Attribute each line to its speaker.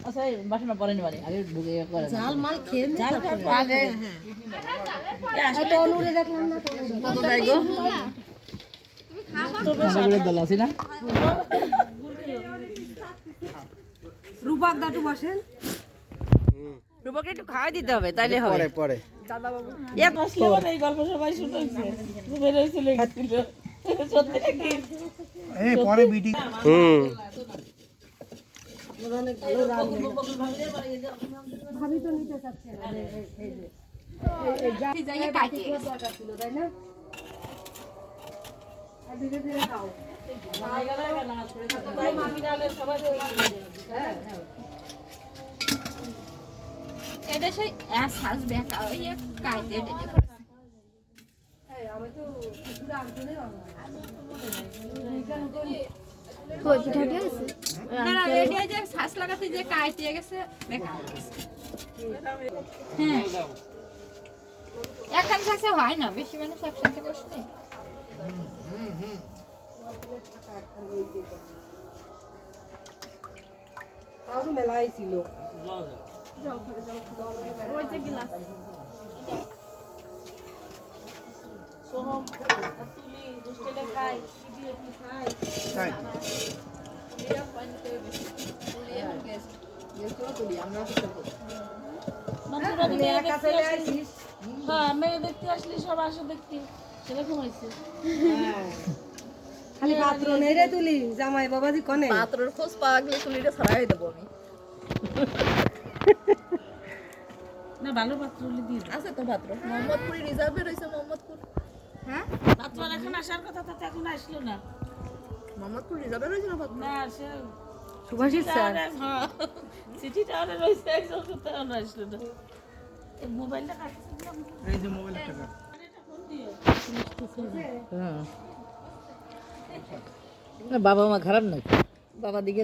Speaker 1: আচ্ছা বাসনা পরেনি মানে আগে ঢুকে করে
Speaker 2: ঝাল মাল খেয়ে
Speaker 1: ঝাল আগে
Speaker 2: তো অনুরে দেখলাম না
Speaker 1: কত দেয় গো তো বেশ দল আছে না
Speaker 2: রূপক দাটু বসেন
Speaker 1: রূপকে একটু খাওয়াই দিতে হবে তাইলে হবে
Speaker 3: পরে পরে
Speaker 2: দাদা বাবু
Speaker 1: এক আসলে মানে এই গল্প সবাই শুনেছে বের হয়েছিল গেছিল সত্যি নাকি
Speaker 3: এই পরে মিটিং
Speaker 2: অনেক ভালো রান্না ভাবি তো নিতে চাচ্ছে না এই যে এই বাটি দরকার ছিল তাই না আর ধীরে ধীরে খাও
Speaker 4: এটা সেই শ্বাস ব্যাকা ওই কাইতে
Speaker 2: আমি তো পুরো আনতে
Speaker 4: কই পিঠা দিয়েছে না না এটা যে শ্বাস লাগাতে যে কাইতে গেছে ব্যাকা হ্যাঁ এখন সাথে হয় না বেশি মানুষ একসাথে বসে
Speaker 2: তাও তো মেলাই ছিল
Speaker 4: ওই যে গ্লাস
Speaker 1: সোহম তুলি হোস্টেলে খাই সিবিএটি খাই
Speaker 3: তাই
Speaker 1: এরা পানিতে বেশি তুলি এখন গ্যাস গ্যাস তো তুলি আমরা তো করব হ্যাঁ মেয়ে দেখতে আসলে সব আসে দেখতে সেরকম হয়েছে
Speaker 2: খালি পাত্র নেই রে তুলি জামাই বাবাজি কনে
Speaker 1: পাত্রর খোঁজ পাওয়া গেলে তুলিটা ছড়াই দেবো আমি না ভালো পাত্র হলে দিয়ে আছে তো পাত্র মোহাম্মদপুরে রিজার্ভে রয়েছে মোহাম্মদপুর হ্যাঁ পাত্র এখন আসার কথা তো এখন আসলো না মোহাম্মদপুর রিজার্ভে রয়েছে না পাত্র না সে
Speaker 2: সুভাষিত স্যার
Speaker 1: হ্যাঁ সিটি টাওয়ারে রয়েছে একজন তো এখন আসলো না এই মোবাইলটা কাটছিলাম
Speaker 3: এই যে মোবাইলের টাকা
Speaker 1: বাবা মা খারাপ নাকি বাবা দিকে